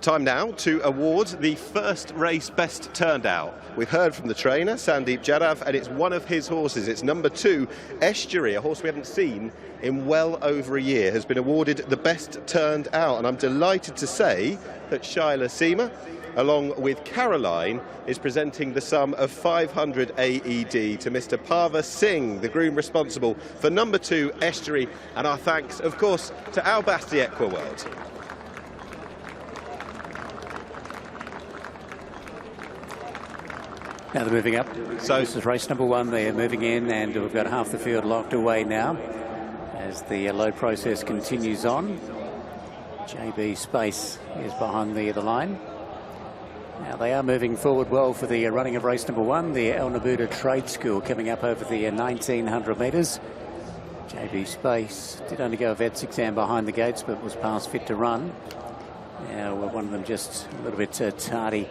Time now to award the first race best turned out. We've heard from the trainer, Sandeep Jadhav, and it's one of his horses. It's number 2, Estuary, a horse we haven't seen in well over a year, has been awarded the best turned out. And I'm delighted to say that Shaila Seema, along with Caroline, is presenting the sum of 500 AED to Mr. Parva Singh, the groom responsible for number 2, Estuary. And our thanks, of course, to Al Basti Equiworld. Now they're moving up. So this is race number 1. They're moving in, and we've got half the field locked away now as the load process continues on. JB Space is behind the line. Now they are moving forward well for the running of race number 1, the El Nabuda Trade School, coming up over the 1900 metres. JB Space did undergo a vet's exam behind the gates, but was past fit to run. Now one of them just a little bit tardy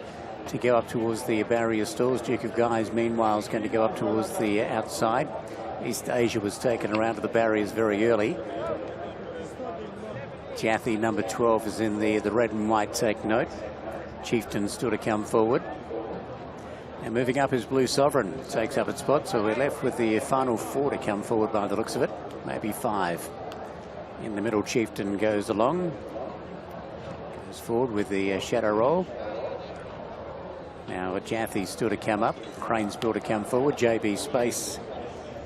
to go up towards the barrier stalls. Duke of Guise, meanwhile, is going to go up towards the outside. East Asia was taken around to the barriers very early. Jathy, number 12, is in the red and white, take note. Chieftain still to come forward. And moving up is Blue Sovereign, takes up its spot, so we're left with the final 4 to come forward by the looks of it, maybe 5. In the middle, Chieftain goes along, goes forward with the shadow roll. Now Jathy's still to come up, Cranesville to come forward, JB Space,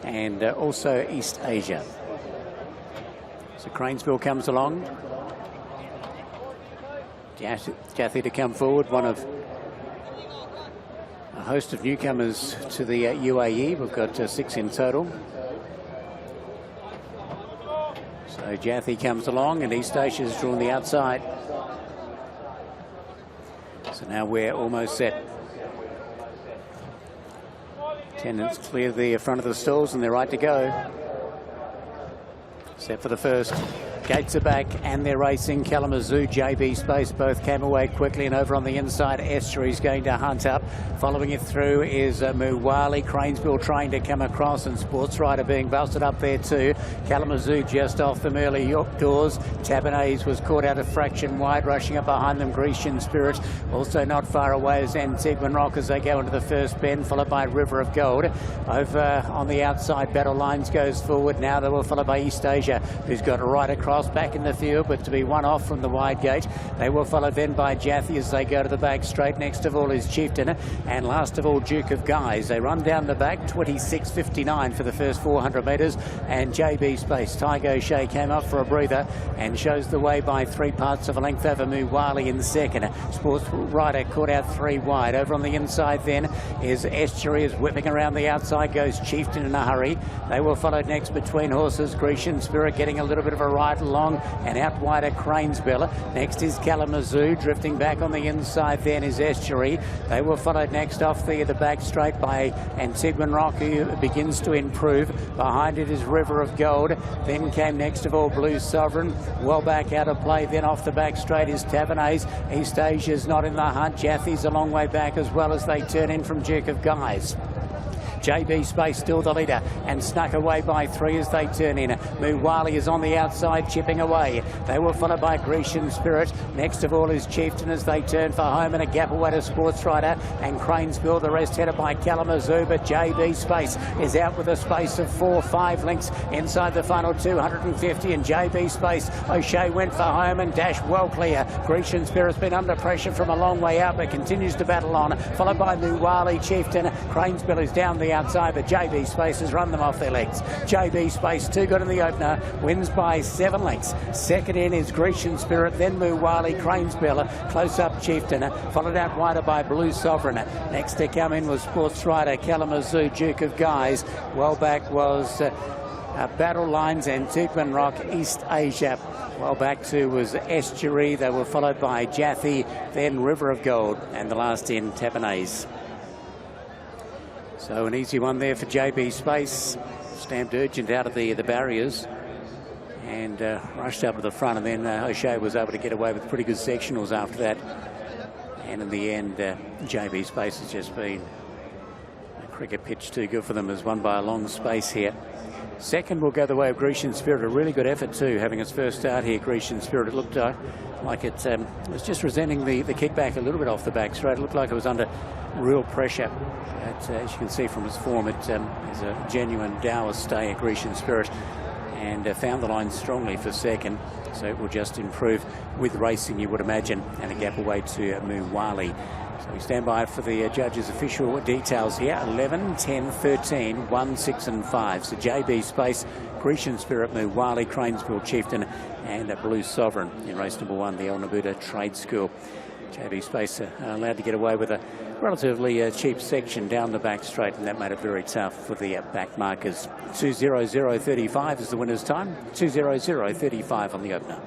and also East Asia. So Cranesville comes along. Jathy to come forward, one of a host of newcomers to the UAE. We've got 6 in total. So Jathy comes along, and East Asia's drawn the outside. So now we're almost set. Attendants clear the front of the stalls, and they're right to go. Set for the first. Gates are back, and they're racing. Kalamazoo, JB Space both came away quickly, and over on the inside, Estuary's going to hunt up. Following it through is Muwali. Cranesville trying to come across, and Sports Rider being busted up there too. Kalamazoo just off them early doors. Tabernays was caught out a fraction wide, rushing up behind them. Grecian Spirit also not far away as Antiguan Rock as they go into the first bend, followed by River of Gold. Over on the outside, Battle Lines goes forward. Now they will follow by East Asia, who's got right across back in the field, but to be one off from the wide gate. They will follow then by Jathy as they go to the back straight. Next of all is Chieftain, and last of all Duke of Guise. They run down the back, 26.59 for the first 400 metres, and JB Space. Tiger O'Shea came up for a breather and shows the way by 3 parts of a length over Muwali in second. Sports Rider caught out 3 wide. Over on the inside then is Estuary, is whipping around the outside, goes Chieftain in a hurry. They will follow next between horses. Grecian Spirit getting a little bit of a ride along, and out wide at Cranesville. Next is Kalamazoo, drifting back on the inside then is Estuary. They were followed next off the back straight by Antiguan Rock, who begins to improve. Behind it is River of Gold. Then came next of all Blue Sovereign, well back out of play. Then off the back straight is Tavernays. East Asia's not in the hunt. Jathy's a long way back as well as they turn in from Duke of Guise. JB Space still the leader and snuck away by 3 as they turn in. Muwali is on the outside, chipping away. They were followed by Grecian Spirit. Next of all is Chieftain as they turn for home, and a gap away to Sports Rider and Cranesville. The rest headed by Kalamazoo, but JB Space is out with a space of 4-5 lengths inside the final 250, and JB Space, O'Shea went for home and dashed well clear. Grecian Spirit's been under pressure from a long way out, but continues to battle on, followed by Muwali. Chieftain, Cranesville is down the outside, but JB Space has run them off their legs. JB Space, too good in the opener, wins by 7 lengths. Second in is Grecian Spirit, then Muwali. Cranesville, close up Chieftain, followed out wider by Blue Sovereign. Next to come in was Sports Rider, Kalamazoo, Duke of Guise. Well back was Battle Lines, Antiguan Rock, East Asia. Well back too was Estuary. They were followed by Jathy, then River of Gold, and the last in Tabernays. So an easy one there for JB Space. Stamped urgent out of the barriers and rushed up to the front, and then O'Shea was able to get away with pretty good sectionals after that. And in the end, JB Space has just been Cricket pitch too good for them, as won by a long space here. Second will go the way of Grecian Spirit. A really good effort too, having its first start here. Grecian Spirit, it looked like it was just resenting the kickback a little bit off the back straight. It looked like it was under real pressure. But, as you can see from its form, it is a genuine dour stay at Grecian Spirit, and found the line strongly for second. So it will just improve with racing, you would imagine, and a gap away to Muwali. So we stand by for the judges' official details here. 11, 10, 13, 1, 6 and 5. So JB Space, Grecian Spirit, Muwali, Cranesville Chieftain and Blue Sovereign in race number 1, the El Nabuta Trade School. JB Space allowed to get away with a relatively cheap section down the back straight, and that made it very tough for the back markers. 2:00:35 is the winner's time. 2:00:35 on the opener.